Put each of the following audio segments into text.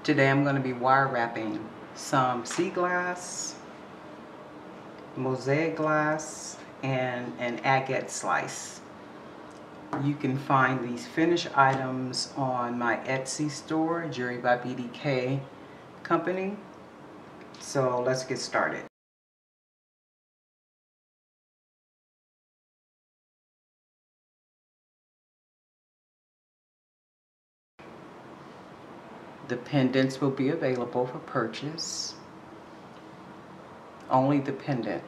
Today I'm going to be wire wrapping some sea glass, MOSAIC glass, and an agate slice. You can find these finished items on my Etsy store, Jewelry by BDK company. So let's get started. The pendants will be available for purchase. Only the pendant.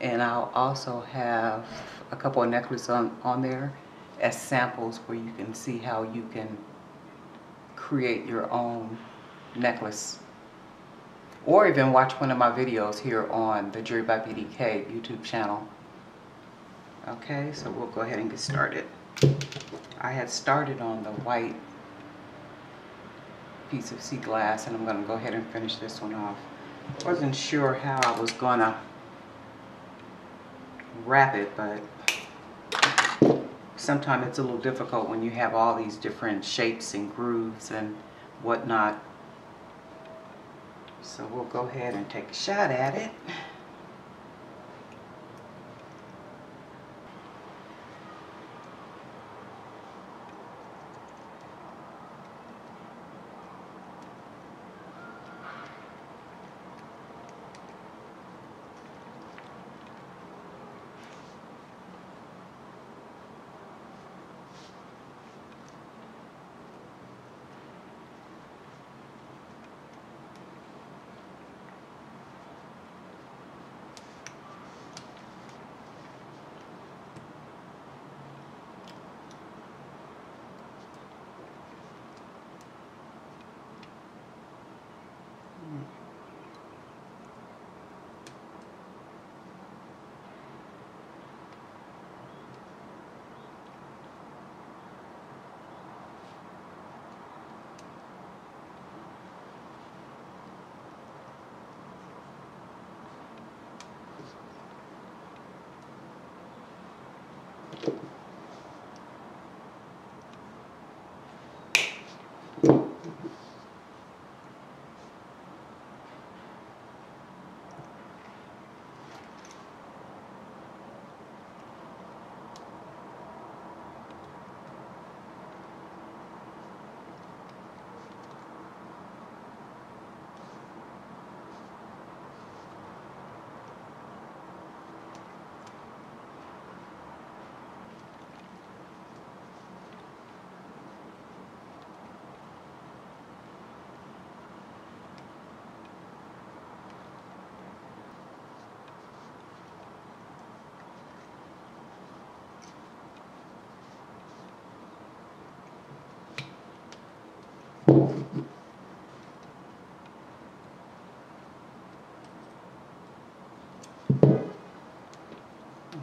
And I'll also have a couple of necklaces on there as samples where you can see how you can create your own necklace. Or even watch one of my videos here on the Jewelry by BDK YouTube channel. Okay, so we'll go ahead and get started. I had started on the white piece of sea glass, and I'm going to go ahead and finish this one off. Wasn't sure how I was going to wrap it, but sometimes it's a little difficult when you have all these different shapes and grooves and whatnot. So we'll go ahead and take a shot at it.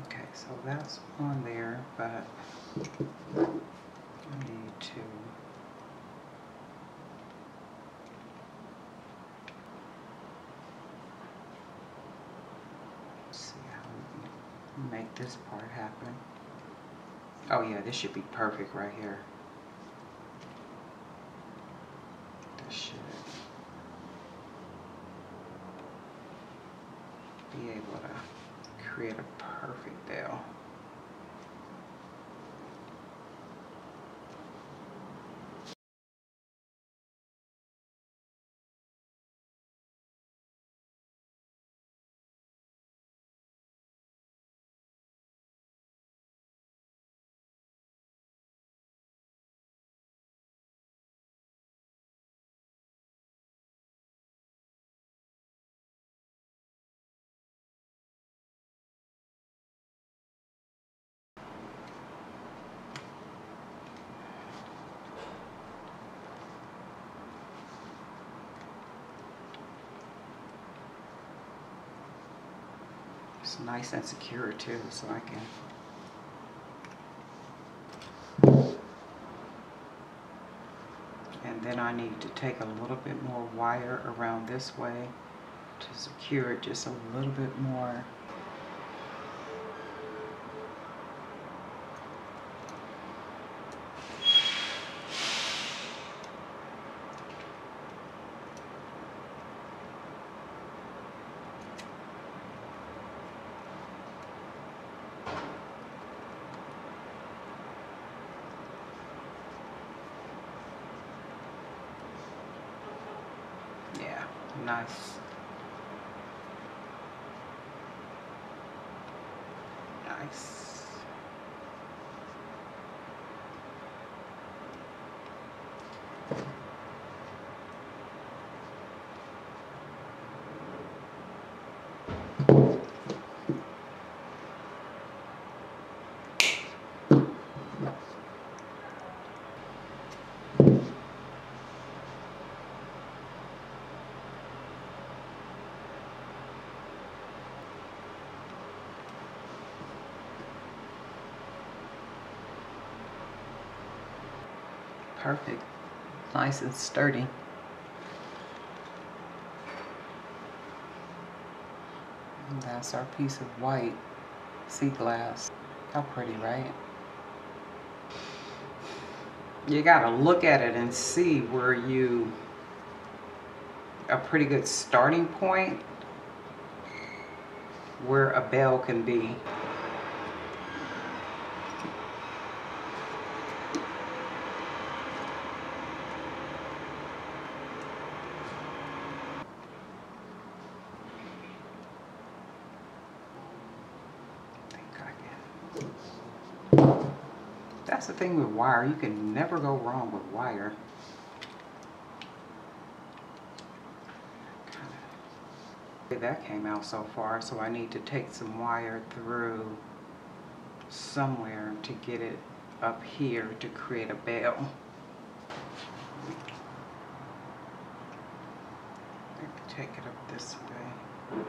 Okay, so that's on there, but I need to see how we can make this part happen. Oh yeah, this should be perfect right here. This should be able to create a perfect veil. It's nice and secure too, so I can and then I need to take a little bit more wire around this way to secure it just a little bit more. nice. Nice. Perfect. Nice and sturdy. And that's our piece of white sea glass. How pretty, right? You gotta look at it and see where a pretty good starting point where a bell can be. That's the thing with wire. You can never go wrong with wire. That came out so far, so I need to take some wire through somewhere to get it up here to create a bell. Maybe take it up this way.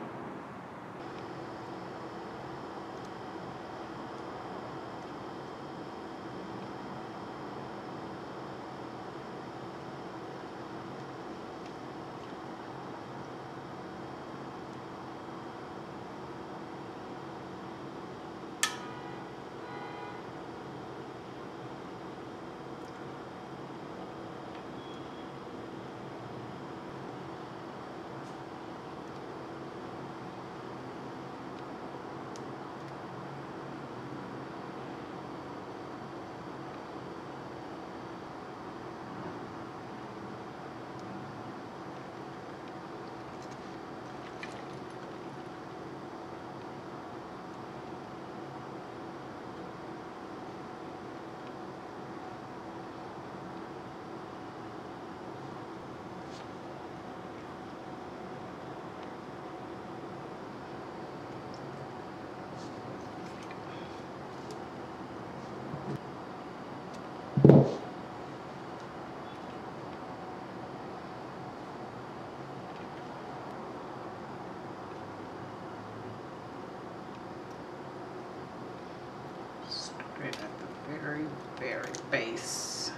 Start it at the very, very base.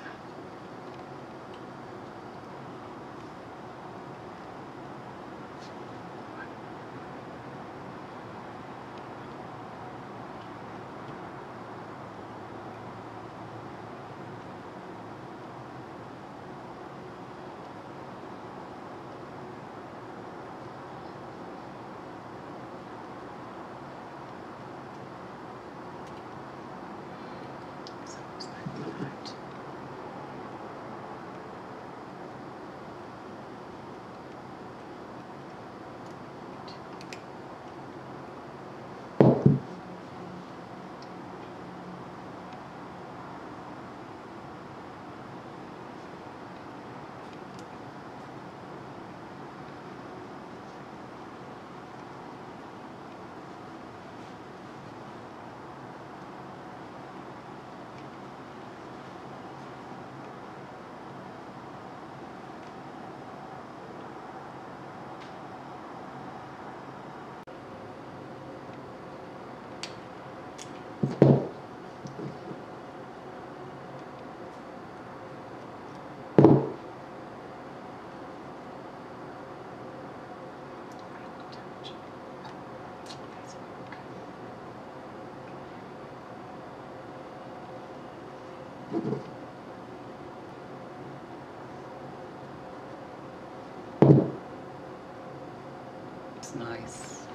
It's nice.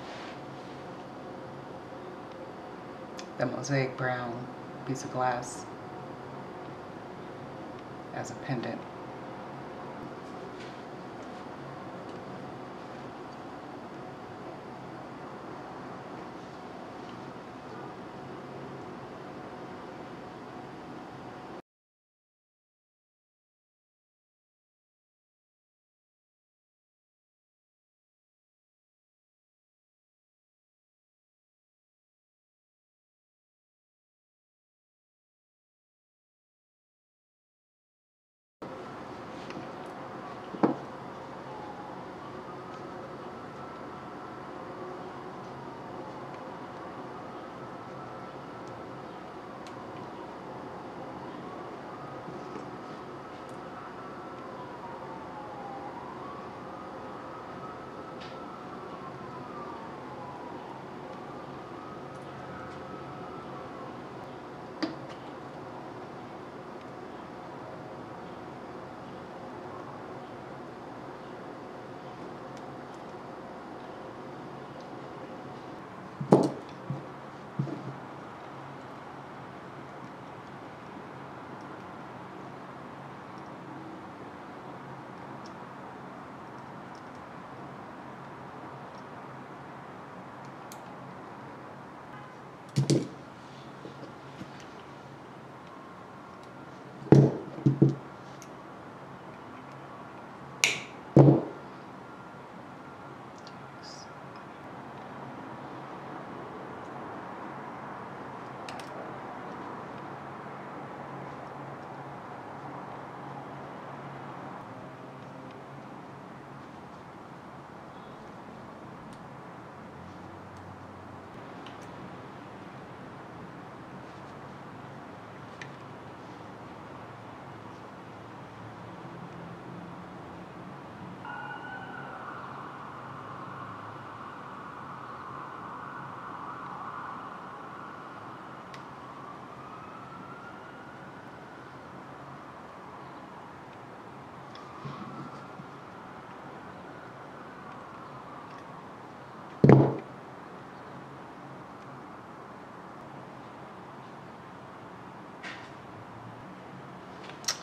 The mosaic brown piece of glass as a pendant.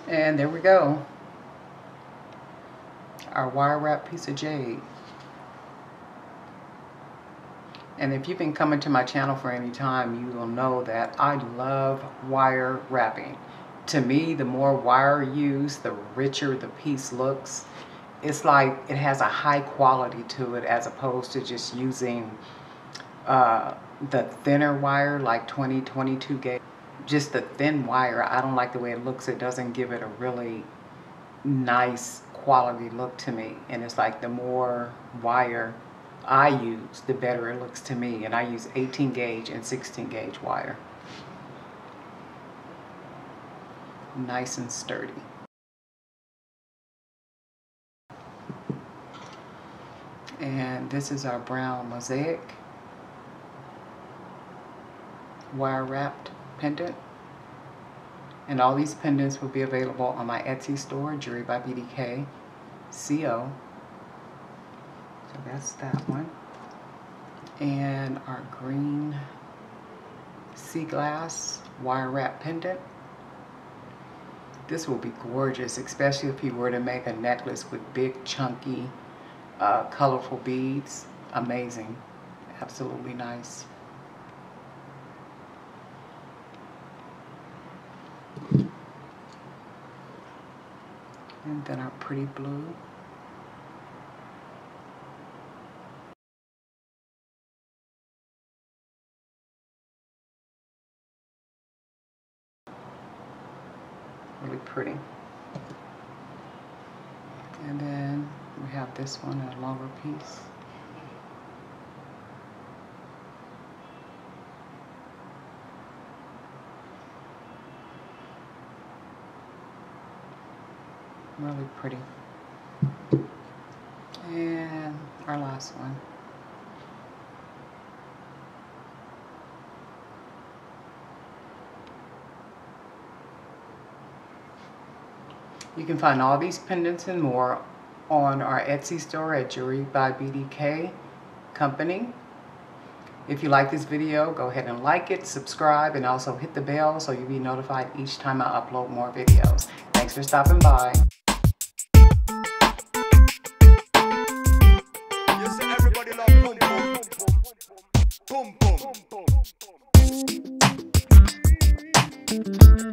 And there we go. Our wire wrap piece of jade. And if you've been coming to my channel for any time, you will know that I love wire wrapping. To me, the more wire used, the richer the piece looks. It's like it has a high quality to it as opposed to just using the thinner wire, like 20, 22 gauge. Just the thin wire, I don't like the way it looks. It doesn't give it a really nice quality look to me. And it's like the more wire I use, the better it looks to me. And I use 18 gauge and 16 gauge wire. Nice and sturdy. And this is our brown MOSAIC wire wrapped pendant. And all these pendants will be available on my Etsy store, Jewelry by BDK, CO. So that's that one. And our green sea glass wire wrap pendant. This will be gorgeous, especially if you were to make a necklace with big, chunky, colorful beads. Amazing. Absolutely nice. And then our pretty blue. Really pretty. And then we have this one, a longer piece. Really pretty. And our last one. You can find all these pendants and more on our Etsy store at Jewelry by BDK Company. If you like this video, go ahead and like it, subscribe, and also hit the bell so you'll be notified each time I upload more videos. Thanks for stopping by. Everybody love boom boom boom boom boom boom.